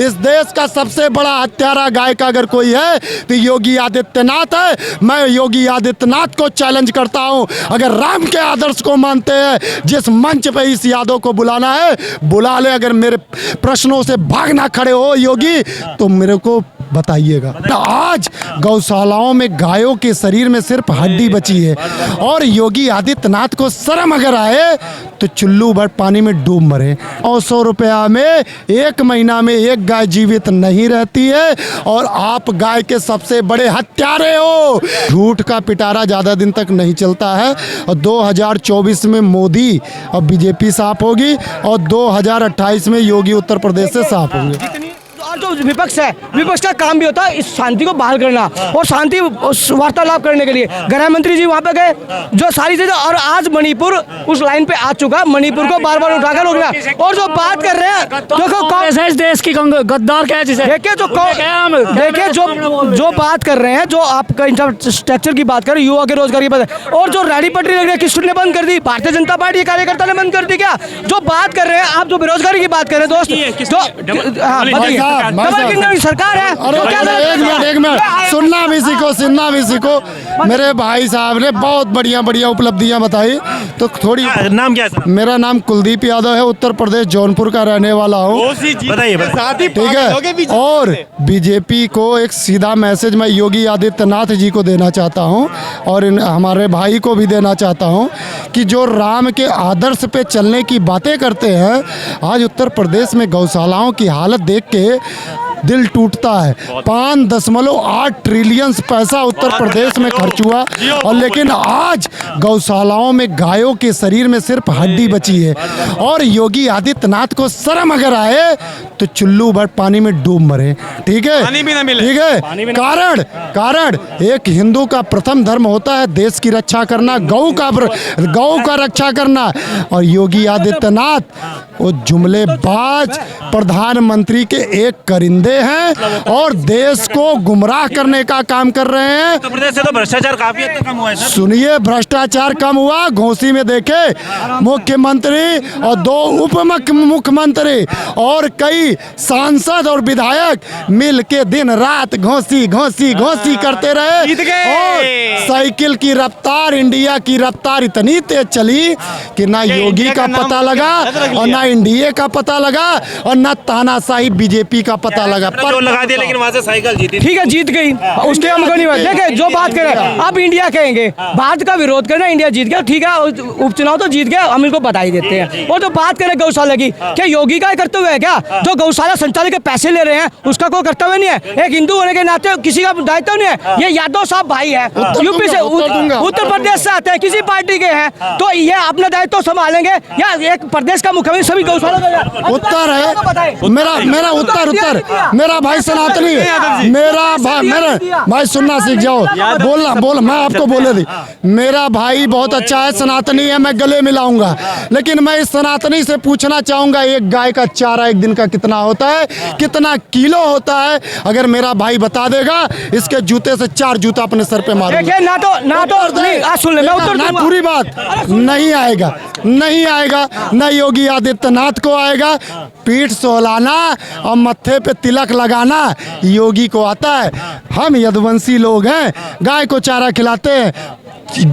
इस देश का सबसे बड़ा हत्यारा गाय का अगर कोई है तो योगी आदित्यनाथ है। मैं योगी आदित्यनाथ को चैलेंज करता हूं, अगर राम के आदर्श को मानते हैं, जिस मंच पे इस यादव को बुलाना है बुला ले। अगर मेरे प्रश्नों से भाग ना खड़े हो योगी तो मेरे को बताइएगा। आज गौशालाओं में गायों के शरीर में सिर्फ हड्डी बची है और योगी आदित्यनाथ को शर्म अगर आए तो चुल्लू भर पानी में डूब मरे। और 100 रुपया में एक महीना में एक गाय जीवित नहीं रहती है और आप गाय के सबसे बड़े हत्यारे हो। झूठ का पिटारा ज़्यादा दिन तक नहीं चलता है और 2024 में मोदी और बीजेपी साफ होगी और 2028 में योगी उत्तर प्रदेश से साफ होंगे। और जो विपक्ष है, विपक्ष का काम भी होता है इस शांति को बहाल करना और शांति वार्तालाप करने के लिए गृह मंत्री जी वहाँ पे गए, जो सारी चीजें। और आज मणिपुर उस लाइन पे आ चुका, मणिपुर को बार बार उठाकर रोकना। और जो बात कर रहे हैं देखो देश की गद्दार क्या है जिसे देखिए जो बात कर रहे हैं, जो आपका इंफ्रास्ट्रक्चर की बात कर रहे हैं, युवा के रोजगार की बात, और जो रेडी पटरी लग रही है किसने बंद कर दी? भारतीय जनता पार्टी कार्यकर्ता ने बंद कर दी क्या? जो बात कर रहे हैं आप, जो बेरोजगारी की बात कर रहे हैं दोस्त, जो सरकार है। एक मिनट सुनना भी सीखो। मेरे भाई साहब ने बहुत बढ़िया उपलब्धियां बताई, तो थोड़ी। नाम क्या है? मेरा नाम कुलदीप यादव है, उत्तर प्रदेश जौनपुर का रहने वाला हूँ। बताइए। ठीक है। और बीजेपी को एक सीधा मैसेज मैं योगी आदित्यनाथ जी को देना चाहता हूँ और हमारे भाई को भी देना चाहता हूँ कि जो राम के आदर्श पे चलने की बातें करते हैं, आज उत्तर प्रदेश में गौशालाओं की हालत देख के दिल टूटता है। 5.8 ट्रिलियन पैसा उत्तर प्रदेश में खर्च हुआ और लेकिन आज गौशालाओं में गायों के शरीर में सिर्फ हड्डी बची है और योगी आदित्यनाथ को शर्म अगर आए तो चुल्लू भर पानी में डूब मरे। ठीक है, ठीक है। कारण एक हिंदू का प्रथम धर्म होता है देश की रक्षा करना, गौ का रक्षा करना। और योगी आदित्यनाथ वो जुमलेबाज प्रधानमंत्री के एक करिंदे हैं और देश को गुमराह करने का काम कर रहे हैं। उत्तर प्रदेश से तो भ्रष्टाचार काफी हद तक कम हुआ है सर। सुनिए, भ्रष्टाचार कम हुआ। घोसी में देखे मुख्यमंत्री और 2 उप मुख्यमंत्री और कई सांसद और विधायक मिल के दिन रात घोसी करते रहे और साइकिल की रफ्तार, इंडिया की रफ्तार इतनी तेज चली कि ना योगी का पता लगा और ना इंडिया का पता लगा और ना तानाशाही बीजेपी का पता लगा। पर लगा दिया लेकिन वहां से साइकिल जीती। ठीक है, जीत गई, उसके हमको नहीं बात। देखिए जो बात करें आप इंडिया कहेंगे, भारत का विरोध करना, इंडिया जीत गया, ठीक है, उपचुनाव तो जीत गया, हम इनको बधाई देते हैं। और जो बात करें गौशाला की, क्या योगी का कर्तव्य है क्या? जो गौशाला संचालक के पैसे ले रहे हैं उसका कोई कर्तव्य नहीं है? एक हिंदू होने के नाते किसी का दायित्व नहीं है? ये यादव साहब भाई है, यूपी से, उत्तर प्रदेश से आते हैं, किसी पार्टी के हैं, तो ये अपना दायित्व संभालेंगे या एक प्रदेश का मुख्यमंत्री सभी गौशाला उत्तर है मेरा उत्तर मेरा भाई सनातनी है। मेरा भाई सुनना सीख जाओ, बोल मैं आपको बोले दी। मेरा भाई बहुत अच्छा है, सनातनी है, मैं गले मिलाऊंगा। लेकिन मैं इस सनातनी से पूछना चाहूंगा, एक गाय का चारा एक दिन का कितना होता है, कितना किलो होता है? अगर मेरा भाई बता देगा, इसके जूते से 4 जूता अपने सर पे मारूंगा। पूरी बात नहीं आएगा, न योगी आदित्यनाथ को आएगा। पीठ सोहलाना और मत्थे पे तिलक लगाना योगी को आता है। हम यदुवंशी लोग हैं, गाय को चारा खिलाते हैं,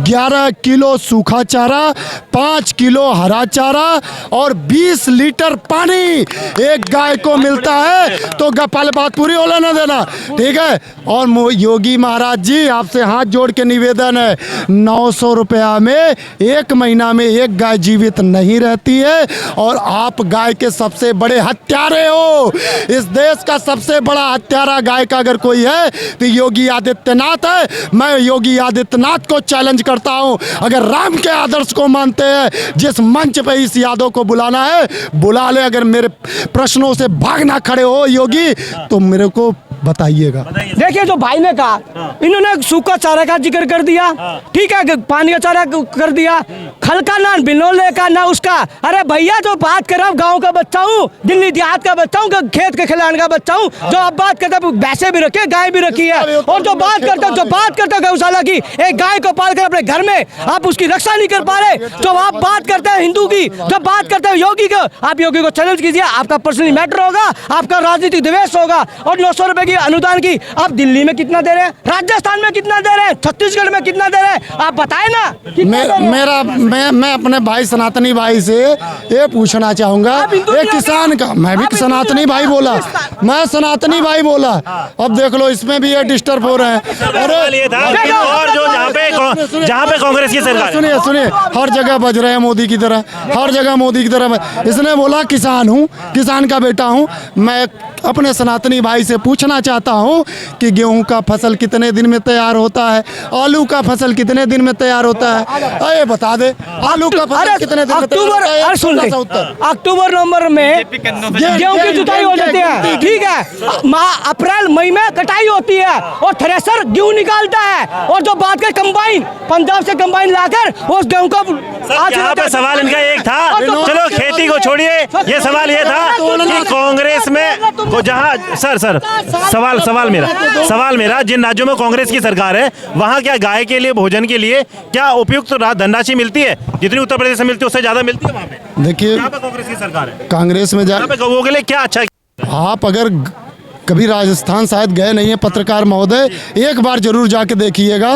11 किलो सूखा चारा, 5 किलो हरा चारा और 20 लीटर पानी एक गाय को मिलता है। तो पहले बात पूरी होने न देना, ठीक है? और योगी महाराज जी आपसे हाथ जोड़ के निवेदन है, 900 रुपया में एक महीना में एक गाय जीवित नहीं रहती है और आप गाय के सबसे बड़े हत्यारे हो। इस देश का सबसे बड़ा हत्यारा गाय का अगर कोई है तो योगी आदित्यनाथ है। मैं योगी आदित्यनाथ को चैलेंज करता हूं, अगर राम के आदर्श को मानते हैं, जिस मंच पे इस यादव को बुलाना है बुला ले। अगर मेरे प्रश्नों से भाग ना खड़े हो योगी तो मेरे को बताइएगा। देखिए जो भाई ने कहा, इन्होंने सूखा चारा का जिक्र कर दिया, ठीक है, पानी का चारा कर दिया, खल का ना बिनोले का ना उसका। अरे भैया जो बात कर रहा हूँ गाँव का बच्चा हूँ, दिल्ली देहात का बच्चा हूँ, खेत के खिलाने का बच्चा हूँ। जो आप बात करते हैं भैंसे भी रखी है, गाय भी रखी है, और जो बात करते हैं गौशाला की, एक गाय को पाल कर अपने घर में आप उसकी रक्षा नहीं कर पा रहे। जो आप बात करते हैं हिंदू की, जब बात करते हैं योगी को, आप योगी को चैलेंज कीजिए, आपका पर्सनली मैटर होगा, आपका राजनीतिक द्वेष होगा। और 900 रुपए की अनुदान की आप दिल्ली में कितना दे रहे हैं, राजस्थान में कितना दे रहे हैं, छत्तीसगढ़ में कितना दे रहे हैं, आप बताए ना। मैं अपने भाई सनातनी भाई से ये पूछना चाहूंगा, एक किसान का, मैं भी सनातनी भाई बोला, मैं सनातनी भाई बोला, अब देख लो इसमें भी ये डिस्टर्ब हो रहे हैं। अरे ये था कि और जो जहाँ पे कांग्रेस की सरकार है। सुनिए हर जगह बज रहे हैं मोदी की तरह, हर जगह मोदी की तरह। इसने बोला किसान हूँ, किसान का बेटा हूँ। मैं अपने सनातनी भाई से पूछना चाहता हूँ कि गेहूं का फसल कितने दिन में तैयार होता है, आलू का फसल कितने दिन में तैयार होता है, अरे बता दे आलू का फसल कितने दिन में तैयार होता है? सुन ले, अक्टूबर नवंबर में गेहूं की जुताई हो जाती है, ठीक है, अप्रैल मई में कटाई होती है, और थ्रेसर गेहूं निकालता है। और जो बात कर कंबाइन, पंजाब से कंबाइन लाकर उस गेहूं को, यहाँ पे सवाल इनका एक था, चलो खेती को छोड़िए, ये सवाल ये था कि कांग्रेस में को जहाँ सर सवाल मेरा जिन राज्यों में कांग्रेस की सरकार है वहाँ क्या गाय के लिए, भोजन के लिए क्या उपयुक्त धनराशि मिलती है? जितनी उत्तर प्रदेश में मिलती है उससे ज्यादा मिलती है वहाँ पे? देखिए यहाँ पे कांग्रेस की सरकार है, कांग्रेस में यहाँ पे गौओं के लिए क्या अच्छा? आप अगर कभी राजस्थान शायद गए नहीं है पत्रकार महोदय, एक बार जरूर जाके देखिएगा।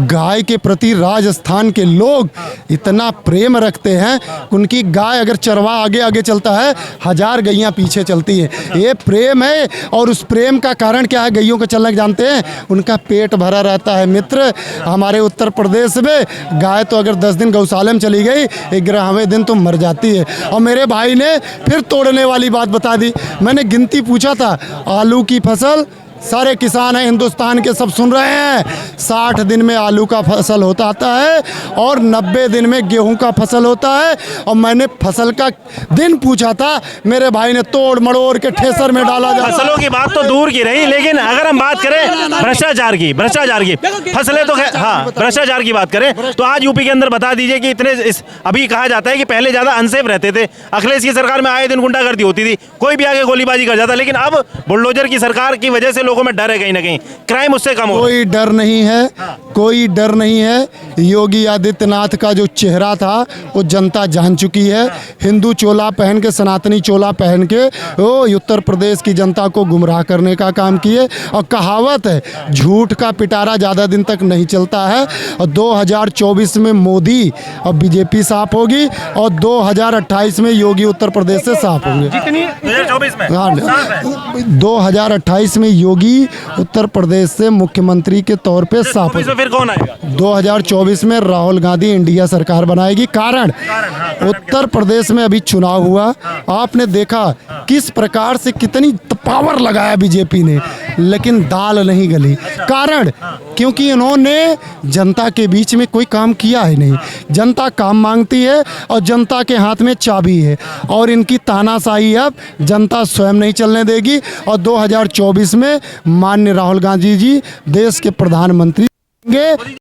गाय के प्रति राजस्थान के लोग इतना प्रेम रखते हैं, उनकी गाय अगर चरवा आगे आगे चलता है 1000 गैयां पीछे चलती हैं। ये प्रेम है, और उस प्रेम का कारण क्या है, गैयों को चलना जानते हैं, उनका पेट भरा रहता है। मित्र, हमारे उत्तर प्रदेश में गाय तो अगर 10 दिन गौशाला में चली गई, 11वें दिन तो मर जाती है। और मेरे भाई ने फिर तोड़ने वाली बात बता दी। मैंने गिनती पूछा था, आलू की फसल, सारे किसान हैं हिंदुस्तान के, सब सुन रहे हैं, 60 दिन में आलू का फसल होता आता है और 90 दिन में गेहूं का फसल होता है। और मैंने फसल का दिन पूछा था, मेरे भाई ने तोड़ मड़ोड़ के ठेसर में डाला जाता। फसलों की बात तो दूर की रही, लेकिन अगर हम बात करें भ्रष्टाचार की फसलें तो हाँ, भ्रष्टाचार की बात करें तो आज यूपी के अंदर बता दीजिए कि इतने अभी कहा जाता है कि पहले ज्यादा अनसेफ रहते थे, अखिलेश की सरकार में आए दिन गुंडागर्दी होती थी, कोई भी आगे गोलीबाजी कर जाता, लेकिन अब बुलडोजर की सरकार की वजह से लोगों में डर है, कहीं ना कहीं क्राइम उससे कम हो। कोई डर नहीं है, कोई डर नहीं है। योगी आदित्यनाथ का जो चेहरा था वो जनता जान चुकी है। हिंदू चोला पहन के, सनातनी चोला पहन के वो उत्तर प्रदेश की जनता को गुमराह करने का काम किए। और कहावत है, झूठ का पिटारा ज़्यादा दिन तक नहीं चलता है। और 2024 में मोदी और बीजेपी साफ होगी, और 2028 में योगी उत्तर प्रदेश से साफ होंगे। 2024 में? हाँ, 2028 में योगी उत्तर प्रदेश से मुख्यमंत्री के तौर पे साफ होंगे। फिर कौन आएगा? 2024 में राहुल गांधी इंडिया सरकार बनाएगी। कारण उत्तर प्रदेश में अभी चुनाव हुआ, आपने देखा किस प्रकार से कितनी पावर लगाया बीजेपी ने, लेकिन दाल नहीं गली। कारण क्योंकि इन्होंने जनता के बीच में कोई काम किया ही नहीं। जनता काम मांगती है और जनता के हाथ में चाबी है, और इनकी तानाशाही अब जनता स्वयं नहीं चलने देगी। और 2024 में माननीय राहुल गांधी जी देश के प्रधानमंत्री होंगे।